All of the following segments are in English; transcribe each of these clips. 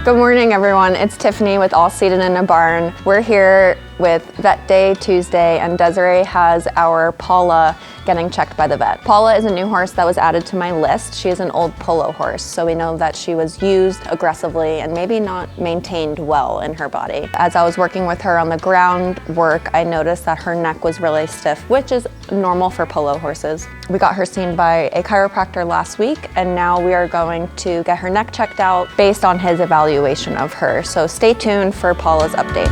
Good morning, everyone. It's Tiffany with All Seated in a Barn. We're here with Vet Day Tuesday, and Desiree has our Paula getting checked by the vet. Paula is a new horse that was added to my list. She is an old polo horse, so we know that she was used aggressively and maybe not maintained well in her body. As I was working with her on the ground work, I noticed that her neck was really stiff, which is normal for polo horses. We got her seen by a chiropractor last week, and now we are going to get her neck checked out based on his evaluation of her. So stay tuned for Paula's update.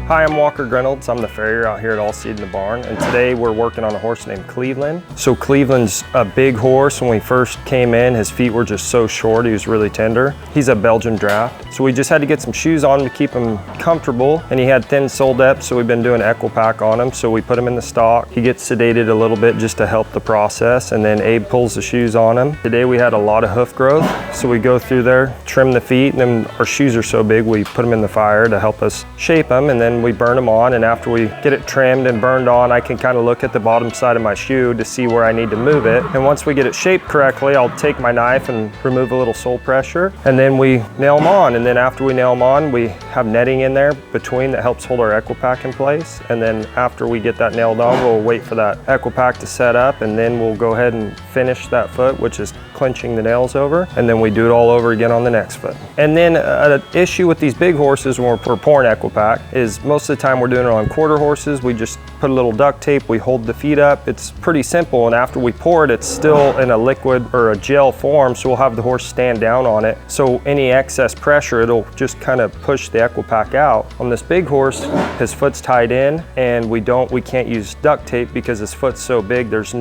Hi, I'm Walker Reynolds. I'm the farrier out here at All Seated in the Barn, and today we're working on a horse named Cleveland. So Cleveland's a big horse. When we first came in, his feet were just so short, he was really tender. He's a Belgian draft. So we just had to get some shoes on him to keep him comfortable, and he had thin sole depth, so we've been doing Equipack on him. So we put him in the stock. He gets sedated a little bit just to help the process, and then Abe pulls the shoes on him. Today we had a lot of hoof growth, so we go through there, trim the feet, and then our shoes are so big, we put them in the fire to help us shape them, and then we burn them on, and after we get it trimmed and burned on, I can kind of look at the bottom side of my shoe to see where I need to move it. And once we get it shaped correctly, I'll take my knife and remove a little sole pressure, and then we nail them on. And then after we nail them on, we have netting in there between that helps hold our Equipack in place. And then after we get that nailed on, we'll wait for that Equipack to set up, and then we'll go ahead and finish that foot, which is clinching the nails over, and then we do it all over again on the next foot. And then an issue with these big horses when we're pouring Equipack is most of the time we're doing it on quarter horses. We just put a little duct tape, we hold the feet up. It's pretty simple, and after we pour it, it's still in a liquid or a gel form, so we'll have the horse stand down on it. So any excess pressure, it'll just kind of push the Equipack out. On this big horse, his foot's tied in, and we can't use duct tape because his foot's so big, it's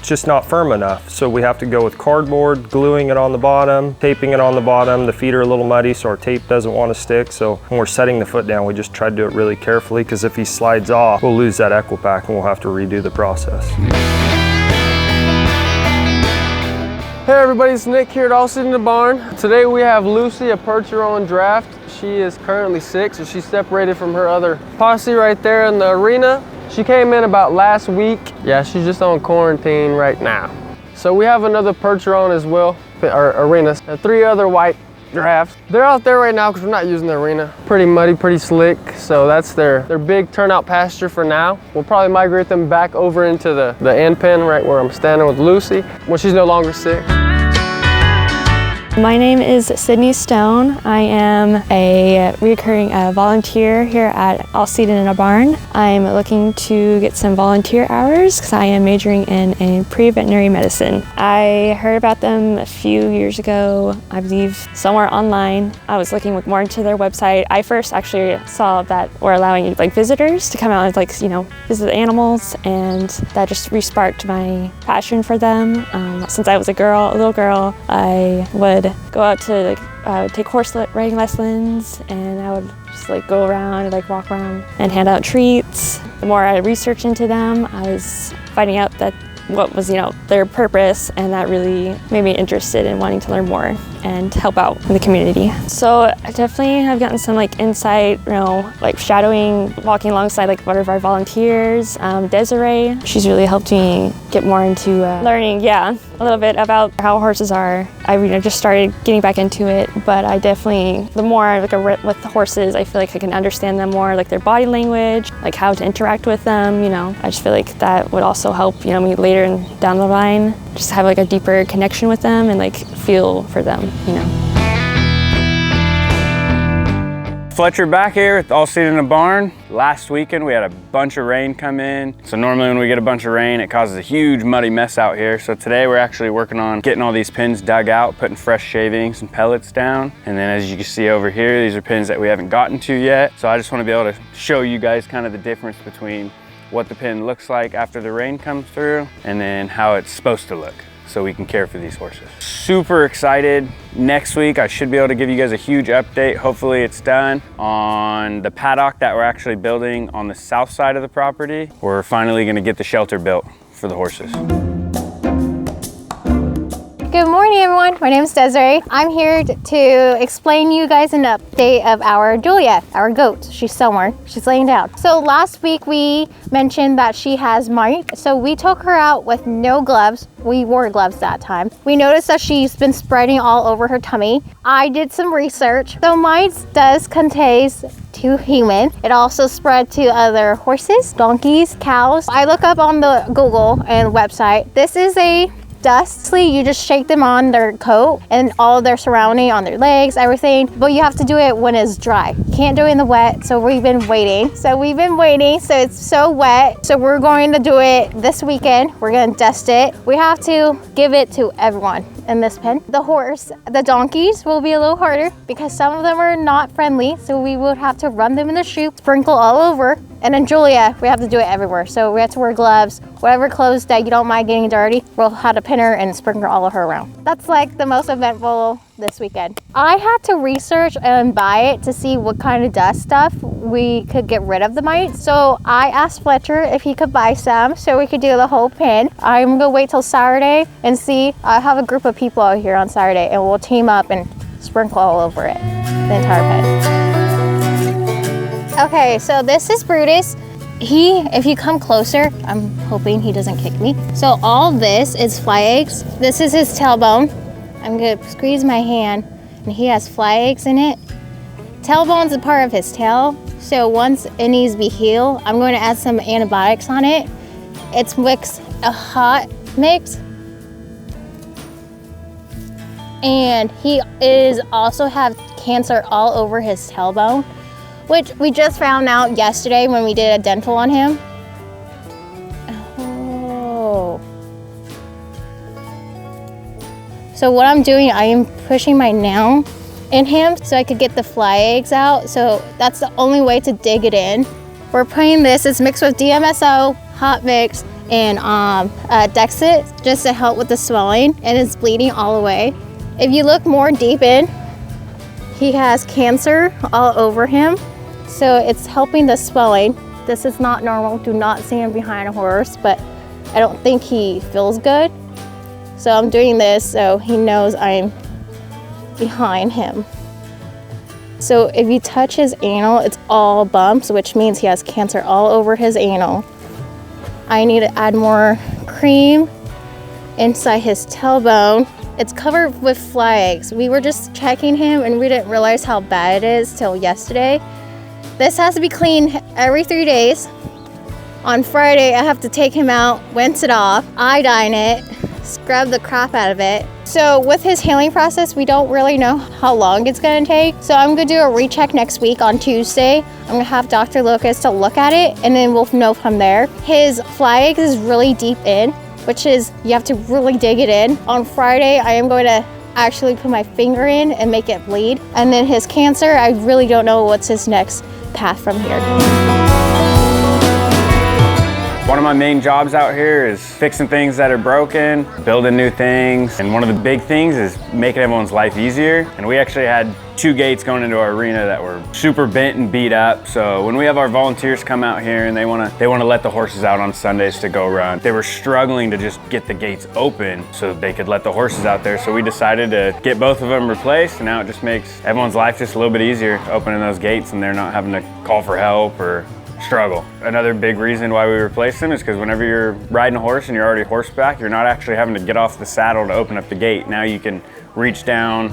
just not firm enough. So we have to go with cardboard, gluing it on the bottom, taping it on the bottom. The feet are a little muddy, so our tape doesn't want to stick. So when we're setting the foot down, we just try to do it really carefully, because if he slides off, we'll lose that Equipack and we'll have to redo the process. Hey everybody, it's Nick here at All Seated in the Barn. Today we have Lucy, a Percheron draft. She is currently 6, so she's separated from her other posse right there in the arena. She came in about last week. Yeah, she's just on quarantine right now. So we have another Percheron as well, our arena. 3 other white drafts. They're out there right now because we're not using the arena. Pretty muddy, pretty slick, so that's their big turnout pasture for now. We'll probably migrate them back over into the end pen right where I'm standing with Lucy when she's no longer sick. My name is Sydney Stone. I am a recurring volunteer here at All Seated in a Barn. I'm looking to get some volunteer hours because I am majoring in pre-veterinary medicine. I heard about them a few years ago, I believe somewhere online. I was looking more into their website. I first actually saw that we're allowing visitors to come out and visit the animals, and that just re-sparked my passion for them. Since I was a little girl, I would go out to take horse riding lessons, and I would just go around and walk around and hand out treats. The more I researched into them, I was finding out that what was their purpose, and that really made me interested in wanting to learn more and help out in the community. So I definitely have gotten some insight, shadowing, walking alongside one of our volunteers, Desiree. She's really helped me get more into learning, a little bit about how horses are. I just started getting back into it, but I definitely, the more I look with the horses, I feel like I can understand them more, their body language, how to interact with them. I just feel like that would also help me later and down the line, just have a deeper connection with them and feel for them. Fletcher back here at All Seated in a Barn. Last weekend we had a bunch of rain come in. So normally when we get a bunch of rain, it causes a huge muddy mess out here. So today we're actually working on getting all these pins dug out, putting fresh shavings and pellets down. And then as you can see over here, these are pins that we haven't gotten to yet. So I just want to be able to show you guys kind of the difference between what the pin looks like after the rain comes through and then how it's supposed to look, so we can care for these horses. Super excited. Next week, I should be able to give you guys a huge update. Hopefully it's done on the paddock that we're actually building on the south side of the property. We're finally gonna get the shelter built for the horses. Good morning Hey everyone, my name is Desiree. I'm here to explain you guys an update of our Julia, our goat. She's somewhere, she's laying down. So last week we mentioned that she has mites. So we took her out with no gloves. We wore gloves that time. We noticed that she's been spreading all over her tummy. I did some research. So mites does contain to human. It also spread to other horses, donkeys, cows. I look up on the Google and website. This is a dust. You just shake them on their coat and all their surrounding on their legs, everything. But you have to do it when it's dry. You can't do it in the wet. So we've been waiting. So it's so wet. So we're going to do it this weekend. We're going to dust it. We have to give it to everyone in this pen. The donkeys will be a little harder because some of them are not friendly. So we would have to run them in the chute, sprinkle all over. And then Julia, we have to do it everywhere. So we have to wear gloves, whatever clothes that you don't mind getting dirty, we'll have to pin her and sprinkle all of her around. That's like the most eventful this weekend. I had to research and buy it to see what kind of dust stuff we could get rid of the mites. So I asked Fletcher if he could buy some so we could do the whole pen. I'm gonna wait till Saturday and see. I have a group of people out here on Saturday and we'll team up and sprinkle all over it, the entire pen. Okay, so this is Brutus. If you come closer, I'm hoping he doesn't kick me. So all this is fly eggs. This is his tailbone. I'm gonna squeeze my hand and he has fly eggs in it. Tailbone's a part of his tail. So once it needs to be healed, I'm going to add some antibiotics on it. It's a hot mix. And he also have cancer all over his tailbone, which we just found out yesterday when we did a dental on him. Oh. So what I'm doing, I am pushing my nail in him so I could get the fly eggs out. So that's the only way to dig it in. We're putting this, it's mixed with DMSO, hot mix, and Dexit just to help with the swelling, and it's bleeding all the way. If you look more deep in, he has cancer all over him. So it's helping the swelling. This is not normal. Do not see him behind a horse, but I don't think he feels good. So I'm doing this so he knows I'm behind him. So if you touch his anal, it's all bumps, which means he has cancer all over his anal. I need to add more cream inside his tailbone. It's covered with fly eggs. We were just checking him and we didn't realize how bad it is till yesterday. This has to be cleaned every 3 days. On Friday, I have to take him out, rinse it off, iodine it, scrub the crap out of it. So with his healing process, we don't really know how long it's gonna take. So I'm gonna do a recheck next week on Tuesday. I'm gonna have Dr. Lucas to look at it and then we'll know from there. His fly eggs is really deep in, which is, you have to really dig it in. On Friday, I am going to actually put my finger in and make it bleed. And then his cancer, I really don't know what's his next path from here. One of my main jobs out here is fixing things that are broken, building new things, and one of the big things is making everyone's life easier. And we actually had 2 gates going into our arena that were super bent and beat up. So when we have our volunteers come out here and they want to let the horses out on Sundays to go run, they were struggling to just get the gates open so they could let the horses out there. So we decided to get both of them replaced, and now it just makes everyone's life just a little bit easier opening those gates and they're not having to call for help or struggle. Another big reason why we replace them is because whenever you're riding a horse and you're already horseback, you're not actually having to get off the saddle to open up the gate. Now you can reach down,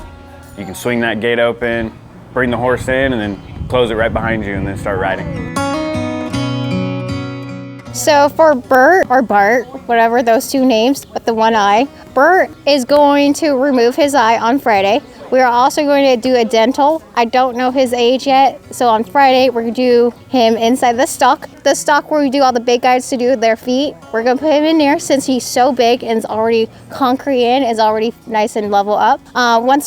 you can swing that gate open, bring the horse in, and then close it right behind you and then start riding. So for Bert, or Bart, whatever those 2 names, but the one eye, Bert is going to remove his eye on Friday. We are also going to do a dental. I don't know his age yet. So on Friday, we're gonna do him inside the stock. The stock where we do all the big guys to do their feet. We're gonna put him in there since he's so big and it's already concrete in, it's already nice and level up. Once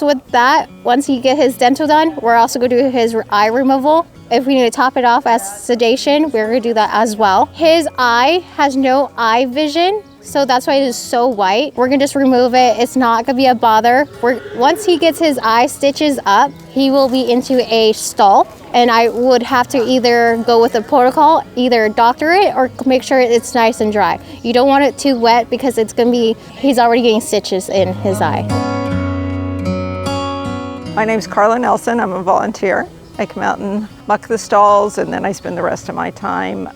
he get his dental done, we're also gonna do his eye removal. If we need to top it off as sedation, we're gonna do that as well. His eye has no eye vision, so that's why it is so white. We're gonna just remove it. It's not gonna be a bother. Once he gets his eye stitches up, he will be into a stall, and I would have to either go with a protocol, either doctor it or make sure it's nice and dry. You don't want it too wet because he's already getting stitches in his eye. My name's Carla Nelson. I'm a volunteer. I come out and muck the stalls, and then I spend the rest of my time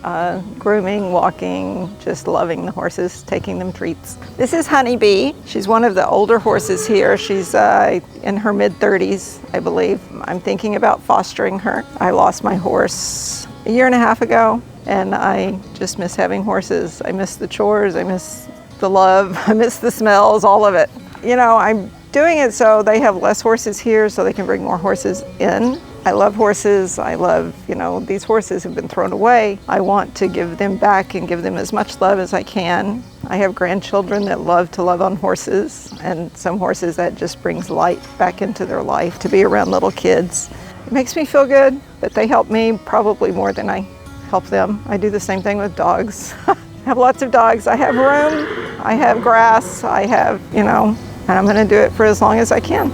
grooming, walking, just loving the horses, taking them treats. This is Honeybee. She's one of the older horses here. She's in her mid-30s, I believe. I'm thinking about fostering her. I lost my horse a year and a half ago, and I just miss having horses. I miss the chores, I miss the love, I miss the smells, all of it. You know, I'm doing it so they have less horses here so they can bring more horses in. I love horses. I love, these horses have been thrown away. I want to give them back and give them as much love as I can. I have grandchildren that love to love on horses, and some horses that just brings light back into their life to be around little kids. It makes me feel good, but they help me probably more than I help them. I do the same thing with dogs. I have lots of dogs. I have room, I have grass, I have, and I'm gonna do it for as long as I can.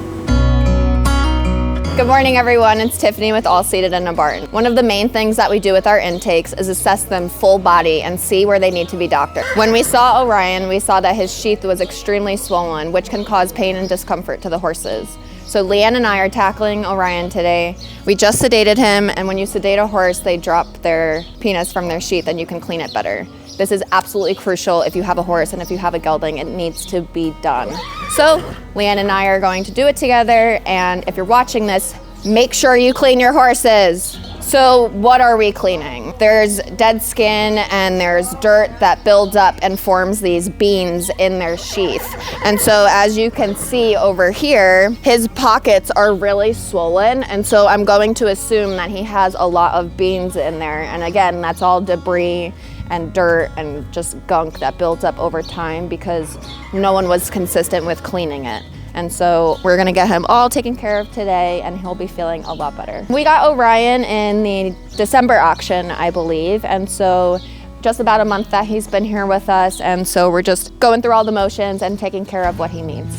Good morning, everyone. It's Tiffany with All Seated in a Barn. One of the main things that we do with our intakes is assess them full body and see where they need to be doctored. When we saw Orion, we saw that his sheath was extremely swollen, which can cause pain and discomfort to the horses. So Leanne and I are tackling Orion today. We just sedated him, and when you sedate a horse, they drop their penis from their sheath and you can clean it better. This is absolutely crucial if you have a horse and if you have a gelding, it needs to be done. So Leanne and I are going to do it together, and if you're watching this, make sure you clean your horses. So what are we cleaning? There's dead skin and there's dirt that builds up and forms these beans in their sheath. And so as you can see over here, his pockets are really swollen, and so I'm going to assume that he has a lot of beans in there. And again, that's all debris and dirt and just gunk that builds up over time because no one was consistent with cleaning it. And so we're gonna get him all taken care of today, and he'll be feeling a lot better. We got Orion in the December auction, I believe, and so just about a month that he's been here with us, and so we're just going through all the motions and taking care of what he needs.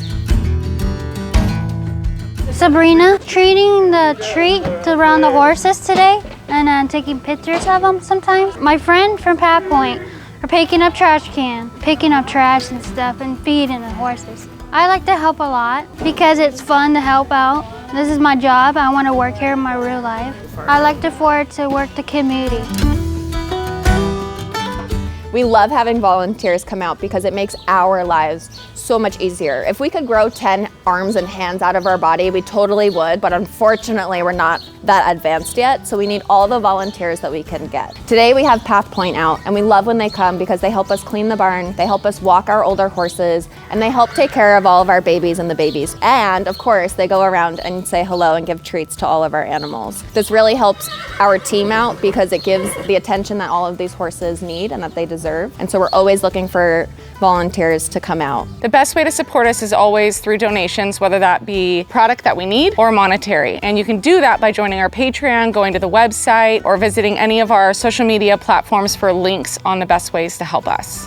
Sabrina, treating the treat around the horses today, and then taking pictures of them sometimes. My friend from Pat Point are picking up trash can, picking up trash and stuff and feeding the horses. I like to help a lot because it's fun to help out. This is my job. I want to work here in my real life. I like to forward to work the community. We love having volunteers come out because it makes our lives so much easier. If we could grow 10 arms and hands out of our body, we totally would, but unfortunately we're not that advanced yet, so we need all the volunteers that we can get. Today we have Path Point out, and we love when they come because they help us clean the barn, they help us walk our older horses, and they help take care of all of our babies and the babies. And of course, they go around and say hello and give treats to all of our animals. This really helps our team out because it gives the attention that all of these horses need and that they deserve. And so we're always looking for volunteers to come out. The best way to support us is always through donations, whether that be product that we need or monetary. And you can do that by joining our Patreon, going to the website, or visiting any of our social media platforms for links on the best ways to help us.